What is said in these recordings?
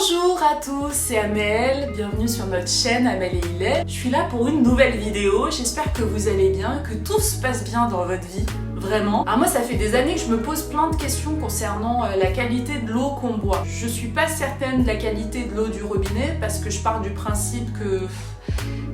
Bonjour à tous, c'est Amel, bienvenue sur notre chaîne Amel et Hillet. Je suis là pour une nouvelle vidéo, j'espère que vous allez bien, que tout se passe bien dans votre vie, vraiment. Alors moi ça fait des années que je me pose plein de questions concernant la qualité de l'eau qu'on boit. Je suis pas certaine de la qualité de l'eau du robinet parce que je pars du principe que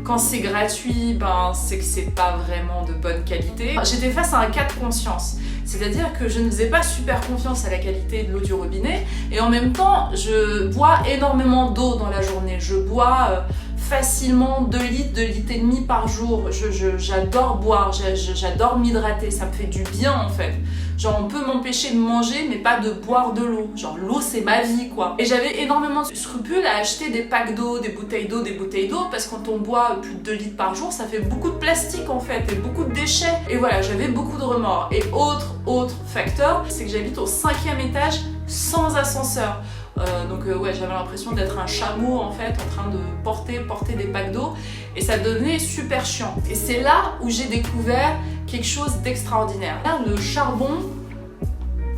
quand c'est gratuit, c'est que c'est pas vraiment de bonne qualité. J'étais face à un cas de conscience. C'est-à-dire que je ne faisais pas super confiance à la qualité de l'eau du robinet et en même temps, je bois énormément d'eau dans la journée. Je bois facilement 2 litres, 2 litres et demi par jour. J'adore boire, j'adore m'hydrater, ça me fait du bien en fait. Genre on peut m'empêcher de manger mais pas de boire de l'eau. Genre l'eau c'est ma vie quoi. Et j'avais énormément de scrupules à acheter des packs d'eau, des bouteilles d'eau parce que quand on boit plus de 2 litres par jour ça fait beaucoup de plastique en fait et beaucoup de déchets. Et voilà, j'avais beaucoup de remords. Et autre facteur, c'est que j'habite au 5e étage sans ascenseur. Ouais, j'avais l'impression d'être un chameau en fait en train de porter des packs d'eau et ça devenait super chiant. Et c'est là où j'ai découvert quelque chose d'extraordinaire. Là, le charbon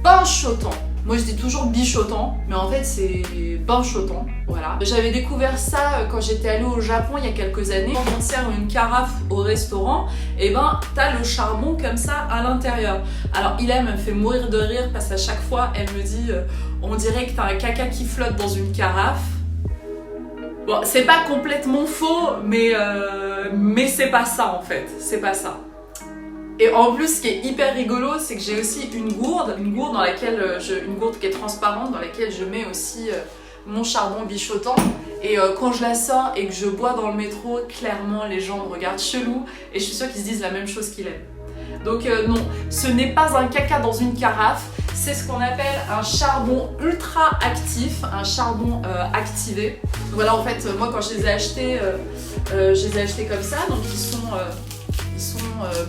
bain-chotant. Moi je dis toujours bichotant, mais en fait c'est bain-chotant, voilà. J'avais découvert ça quand j'étais allée au Japon il y a quelques années. Quand on sert une carafe au restaurant, et t'as le charbon comme ça à l'intérieur. Alors Hilem me fait mourir de rire parce qu'à chaque fois elle me dit on dirait que t'as un caca qui flotte dans une carafe. Bon, c'est pas complètement faux, mais c'est pas ça en fait, c'est pas ça. Et en plus, ce qui est hyper rigolo, c'est que j'ai aussi une gourde dans laquelle une gourde qui est transparente, dans laquelle je mets aussi mon charbon bichotant. Et quand je la sors et que je bois dans le métro, clairement, les gens me regardent chelou et je suis sûre qu'ils se disent la même chose qu'il aime. Donc non, ce n'est pas un caca dans une carafe, c'est ce qu'on appelle un charbon ultra actif, un charbon activé. Donc voilà, en fait, moi quand je les ai achetés comme ça, donc ils sont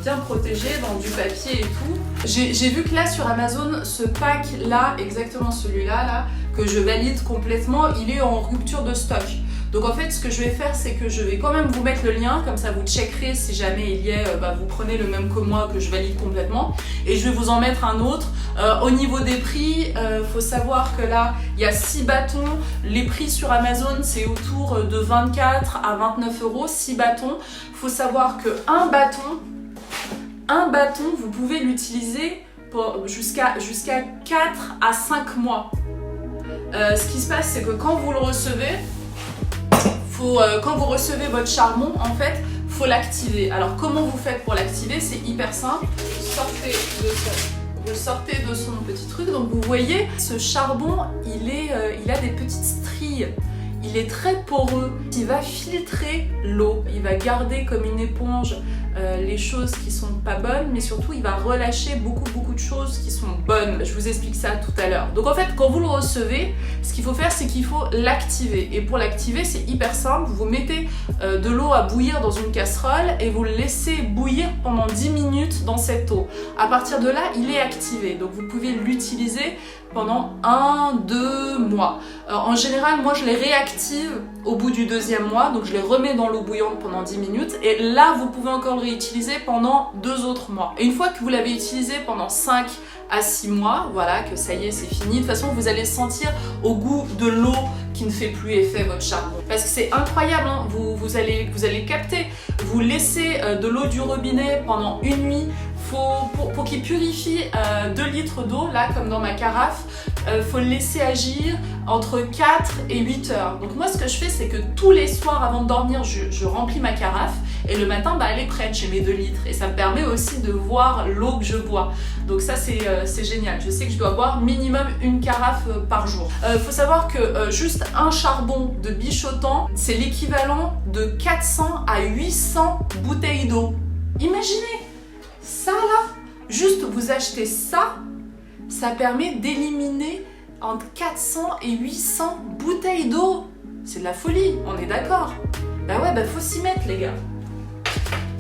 bien protégés dans du papier et tout. J'ai vu que là sur Amazon, ce pack là, exactement celui-là là, que je valide complètement, il est en rupture de stock. Donc en fait ce que je vais faire c'est que je vais quand même vous mettre le lien, comme ça vous checkerez si jamais il y est, vous prenez le même que moi que je valide complètement. Et je vais vous en mettre un autre. Au niveau des prix, faut savoir que là il y a 6 bâtons. Les prix sur Amazon c'est autour de 24 à 29 €, 6 bâtons. Faut savoir que un bâton vous pouvez l'utiliser jusqu'à 4 à 5 mois. Ce qui se passe c'est que quand vous le recevez, quand vous recevez votre charbon, en fait, faut l'activer. Alors comment vous faites pour l'activer? C'est hyper simple. Vous sortez de son petit truc. Donc vous voyez, ce charbon, il a des petites stries. Il est très poreux. Il va filtrer l'eau. Il va garder comme une éponge les choses qui sont pas bonnes, mais surtout il va relâcher beaucoup de choses qui sont bonnes. Je vous explique ça tout à l'heure. Donc en fait, quand vous le recevez, ce qu'il faut faire, c'est qu'il faut l'activer. Et pour l'activer, c'est hyper simple. Vous mettez de l'eau à bouillir dans une casserole et vous le laissez bouillir pendant 10 minutes dans cette eau. À partir de là, il est activé. Donc vous pouvez l'utiliser pendant 1-2 mois. En général, moi je les réactive au bout du 2e mois, donc je les remets dans l'eau bouillante pendant 10 minutes et là vous pouvez encore le réutiliser pendant 2 autres mois. Et une fois que vous l'avez utilisé pendant 5 à 6 mois, voilà, que ça y est, c'est fini. De toute façon, vous allez sentir au goût de l'eau qui ne fait plus effet votre charbon. Parce que c'est incroyable, hein. Vous allez capter. Vous laissez de l'eau du robinet pendant une nuit. Pour qu'il purifie 2 litres d'eau, là comme dans ma carafe, faut le laisser agir entre 4 et 8 heures. Donc moi ce que je fais c'est que tous les soirs avant de dormir je remplis ma carafe et le matin elle est prête, j'ai mes 2 litres et ça me permet aussi de voir l'eau que je bois. Donc ça c'est génial, je sais que je dois boire minimum une carafe par jour. Faut savoir que juste un charbon de bichotant c'est l'équivalent de 400 à 800 bouteilles d'eau. Imaginez ça là, juste vous achetez ça, ça permet d'éliminer entre 400 et 800 bouteilles d'eau. C'est de la folie, on est d'accord? Faut s'y mettre les gars.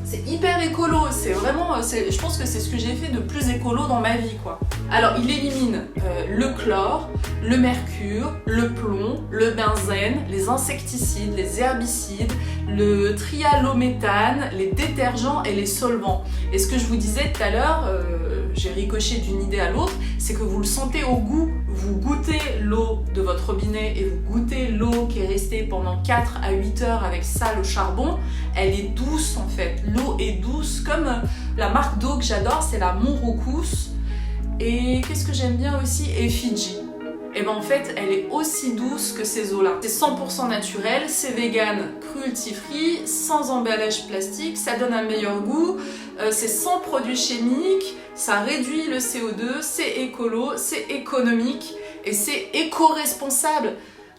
C'est hyper écolo, c'est vraiment, je pense que c'est ce que j'ai fait de plus écolo dans ma vie quoi. Alors il élimine le chlore, le mercure, le plomb, le benzène, les insecticides, les herbicides, le trialométhane, les détergents et les solvants. Et ce que je vous disais tout à l'heure, j'ai ricoché d'une idée à l'autre, c'est que vous le sentez au goût. Vous goûtez l'eau de votre robinet et vous goûtez l'eau qui est restée pendant 4 à 8 heures avec ça, le charbon. Elle est douce en fait. L'eau est douce, comme la marque d'eau que j'adore, c'est la Monrocous. Et qu'est-ce que j'aime bien aussi? Et Fidji. Et ben en fait, elle est aussi douce que ces eaux-là. C'est 100% naturel, c'est vegan, cruelty-free, sans emballage plastique, ça donne un meilleur goût, c'est sans produits chimiques, ça réduit le CO2, c'est écolo, c'est économique et c'est éco-responsable.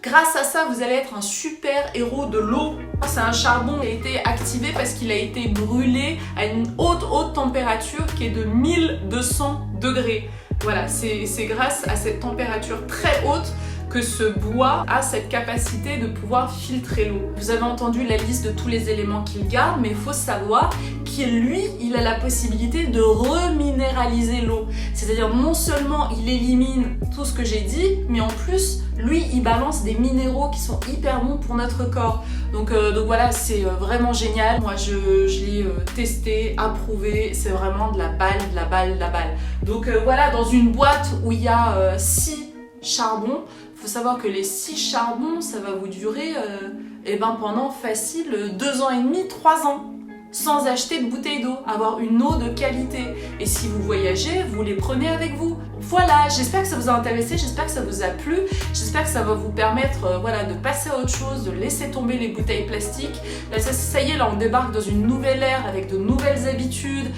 Grâce à ça, vous allez être un super héros de l'eau. C'est un charbon qui a été activé parce qu'il a été brûlé à une haute température qui est de 1200 degrés. Voilà, c'est grâce à cette température très haute que ce bois a cette capacité de pouvoir filtrer l'eau. Vous avez entendu la liste de tous les éléments qu'il garde, mais il faut savoir qu'il a la possibilité de reminéraliser l'eau. C'est-à-dire non seulement il élimine tout ce que j'ai dit, mais en plus, lui, il balance des minéraux qui sont hyper bons pour notre corps. Donc voilà, c'est vraiment génial. Moi, je l'ai testé, approuvé. C'est vraiment de la balle. Donc voilà, dans une boîte où il y a 6 charbons, il faut savoir que les 6 charbons, ça va vous durer pendant facile 2 ans et demi, 3 ans. Sans acheter de bouteille d'eau, avoir une eau de qualité. Et si vous voyagez, vous les prenez avec vous. Voilà, j'espère que ça vous a intéressé, j'espère que ça vous a plu, j'espère que ça va vous permettre de passer à autre chose, de laisser tomber les bouteilles plastiques. Là, ça y est, là on débarque dans une nouvelle ère avec de nouvelles habitudes.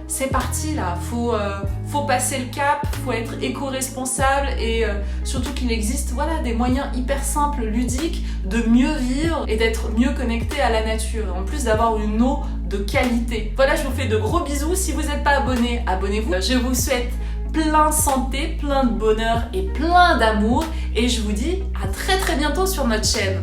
C'est parti là, faut passer le cap, faut être éco-responsable et surtout qu'il existe des moyens hyper simples, ludiques de mieux vivre et d'être mieux connecté à la nature. En plus d'avoir une eau de qualité. Voilà, je vous fais de gros bisous. Si vous n'êtes pas abonné, abonnez-vous. Je vous souhaite plein de santé, plein de bonheur et plein d'amour et je vous dis à très bientôt sur notre chaîne.